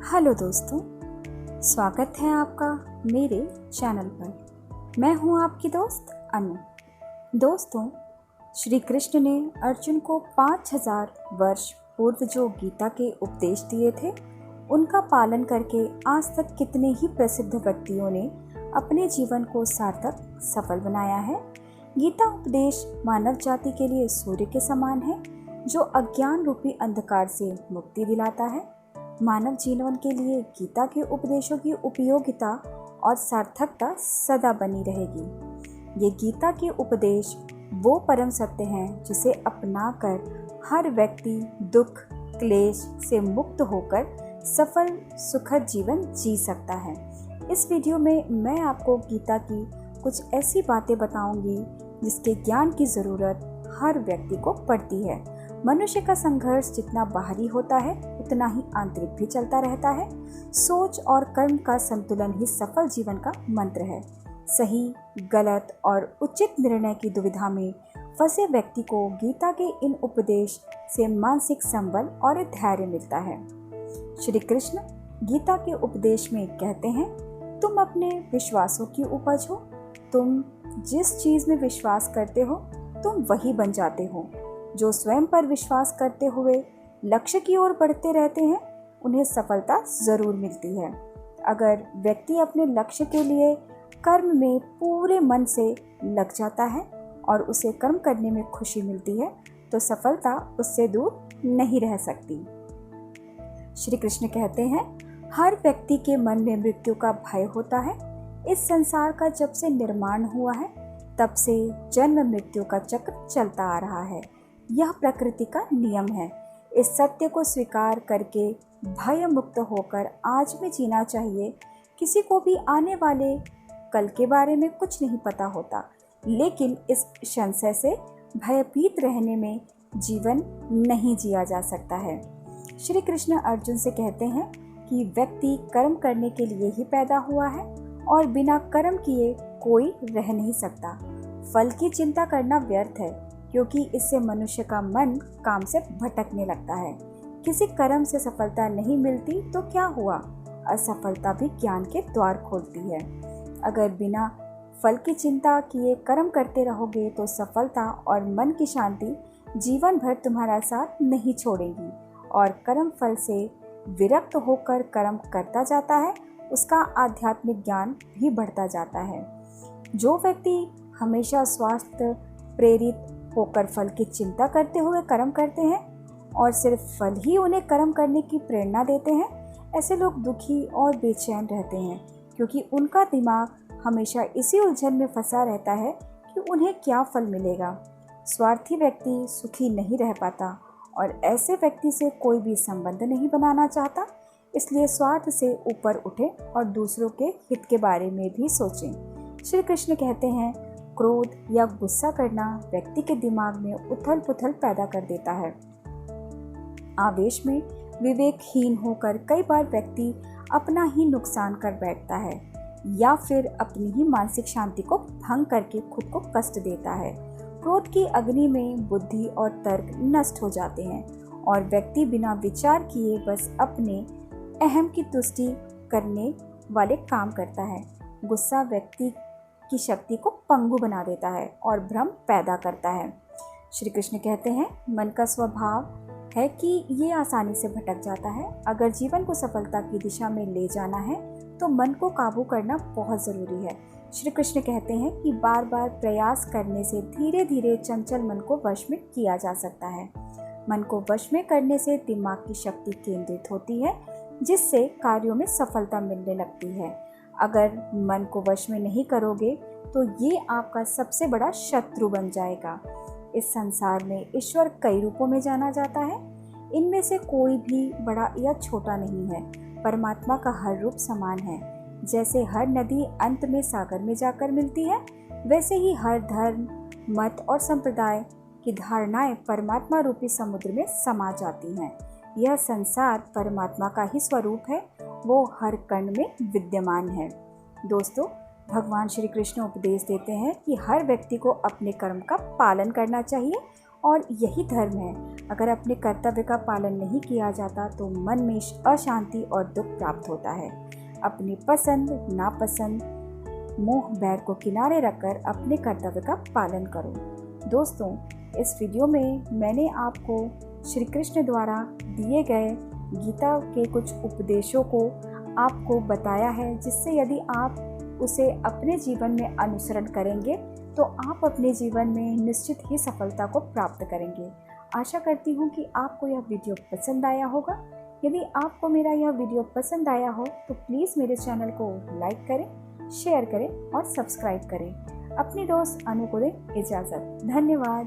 Hello दोस्तों, स्वागत है आपका मेरे चैनल पर। मैं हूं आपकी दोस्त अनु। दोस्तों, श्री कृष्ण ने अर्जुन को 5000 वर्ष पूर्व जो गीता के उपदेश दिए थे, उनका पालन करके आज तक कितने ही प्रसिद्ध व्यक्तियों ने अपने जीवन को सार्थक सफल बनाया है। गीता उपदेश मानव जाति के लिए सूर्य के समान है, जो अज्ञान रूपी अंधकार से मुक्ति दिलाता है। मानव जीवन के लिए गीता के उपदेशों की उपयोगिता और सार्थकता सदा बनी रहेगी। ये गीता के उपदेश वो परम सत्य हैं जिसे अपनाकर हर व्यक्ति दुख क्लेश से मुक्त होकर सफल सुखद जीवन जी सकता है। इस वीडियो में मैं आपको गीता की कुछ ऐसी बातें बताऊंगी जिसके ज्ञान की ज़रूरत हर व्यक्ति को पड़ती है। मनुष्य का संघर्ष जितना बाहरी होता है उतना ही आंतरिक भी चलता रहता है। सोच और कर्म का संतुलन ही सफल जीवन का मंत्र है। सही गलत और उचित निर्णय की दुविधा में फंसे व्यक्ति को गीता के इन उपदेश से मानसिक संबल और धैर्य मिलता है। श्री कृष्ण गीता के उपदेश में कहते हैं, तुम अपने विश्वासों की उपज हो। तुम जिस चीज में विश्वास करते हो तुम वही बन जाते हो। जो स्वयं पर विश्वास करते हुए लक्ष्य की ओर बढ़ते रहते हैं उन्हें सफलता जरूर मिलती है। अगर व्यक्ति अपने लक्ष्य के लिए कर्म में पूरे मन से लग जाता है और उसे कर्म करने में खुशी मिलती है तो सफलता उससे दूर नहीं रह सकती। श्री कृष्ण कहते हैं, हर व्यक्ति के मन में मृत्यु का भय होता है। इस संसार का जब से निर्माण हुआ है तब से जन्म मृत्यु का चक्र चलता आ रहा है। यह प्रकृति का नियम है। इस सत्य को स्वीकार करके भय मुक्त होकर आज में जीना चाहिए। किसी को भी आने वाले कल के बारे में कुछ नहीं पता होता, लेकिन इस संशय से भयभीत रहने में जीवन नहीं जिया जा सकता है। श्री कृष्ण अर्जुन से कहते हैं कि व्यक्ति कर्म करने के लिए ही पैदा हुआ है और बिना कर्म किए कोई रह नहीं सकता। फल की चिंता करना व्यर्थ है, क्योंकि इससे मनुष्य का मन काम से भटकने लगता है। किसी कर्म से सफलता नहीं मिलती तो क्या हुआ, असफलता भी ज्ञान के द्वार खोलती है। अगर बिना फल की चिंता किए कर्म करते रहोगे तो सफलता और मन की शांति जीवन भर तुम्हारा साथ नहीं छोड़ेगी और कर्म फल से विरक्त होकर कर्म करता जाता है, उसका आध्यात्मिक ज्ञान भी बढ़ता जाता है। जो व्यक्ति हमेशा स्वास्थ्य प्रेरित होकर फल की चिंता करते हुए कर्म करते हैं और सिर्फ फल ही उन्हें कर्म करने की प्रेरणा देते हैं, ऐसे लोग दुखी और बेचैन रहते हैं, क्योंकि उनका दिमाग हमेशा इसी उलझन में फंसा रहता है कि उन्हें क्या फल मिलेगा। स्वार्थी व्यक्ति सुखी नहीं रह पाता और ऐसे व्यक्ति से कोई भी संबंध नहीं बनाना चाहता। इसलिए स्वार्थ से ऊपर उठें और दूसरों के हित के बारे में भी सोचें। श्री कृष्ण कहते हैं, क्रोध या गुस्सा करना व्यक्ति के दिमाग में उथल पुथल पैदा कर देता है। आवेश में विवेकहीन होकर कई बार व्यक्ति अपना ही नुकसान कर बैठता है या फिर अपनी ही मानसिक शांति को भंग करके खुद को कष्ट देता है। क्रोध की अग्नि में बुद्धि और तर्क नष्ट हो जाते हैं और व्यक्ति बिना विचार किए बस अपने अहम की तुष्टि करने वाले काम करता है। गुस्सा व्यक्ति की शक्ति को पंगु बना देता है और भ्रम पैदा करता है। श्री कृष्ण कहते हैं, मन का स्वभाव है कि ये आसानी से भटक जाता है। अगर जीवन को सफलता की दिशा में ले जाना है तो मन को काबू करना बहुत ज़रूरी है। श्री कृष्ण कहते हैं कि बार बार प्रयास करने से धीरे धीरे चंचल मन को वश में किया जा सकता है। मन को वश में करने से दिमाग की शक्ति केंद्रित होती है, जिससे कार्यों में सफलता मिलने लगती है। अगर मन को वश में नहीं करोगे तो ये आपका सबसे बड़ा शत्रु बन जाएगा। इस संसार में ईश्वर कई रूपों में जाना जाता है। इनमें से कोई भी बड़ा या छोटा नहीं है। परमात्मा का हर रूप समान है। जैसे हर नदी अंत में सागर में जाकर मिलती है, वैसे ही हर धर्म मत और संप्रदाय की धारणाएं परमात्मा रूपी समुद्र में समा जाती हैं। यह संसार परमात्मा का ही स्वरूप है, वो हर कण में विद्यमान है। दोस्तों, भगवान श्री कृष्ण उपदेश देते हैं कि हर व्यक्ति को अपने कर्म का पालन करना चाहिए और यही धर्म है। अगर अपने कर्तव्य का पालन नहीं किया जाता तो मन में अशांति और दुख प्राप्त होता है। अपनी पसंद नापसंद, मोह बैर को किनारे रखकर अपने कर्तव्य का पालन करो। दोस्तों, इस वीडियो में मैंने आपको श्री कृष्ण द्वारा दिए गए गीता के कुछ उपदेशों को आपको बताया है, जिससे यदि आप उसे अपने जीवन में अनुसरण करेंगे तो आप अपने जीवन में निश्चित ही सफलता को प्राप्त करेंगे। आशा करती हूँ कि आपको यह वीडियो पसंद आया होगा। यदि आपको मेरा यह वीडियो पसंद आया हो तो प्लीज़ मेरे चैनल को लाइक करें, शेयर करें और सब्सक्राइब करें। अपने दोस्त अनु को दें इजाज़त। धन्यवाद।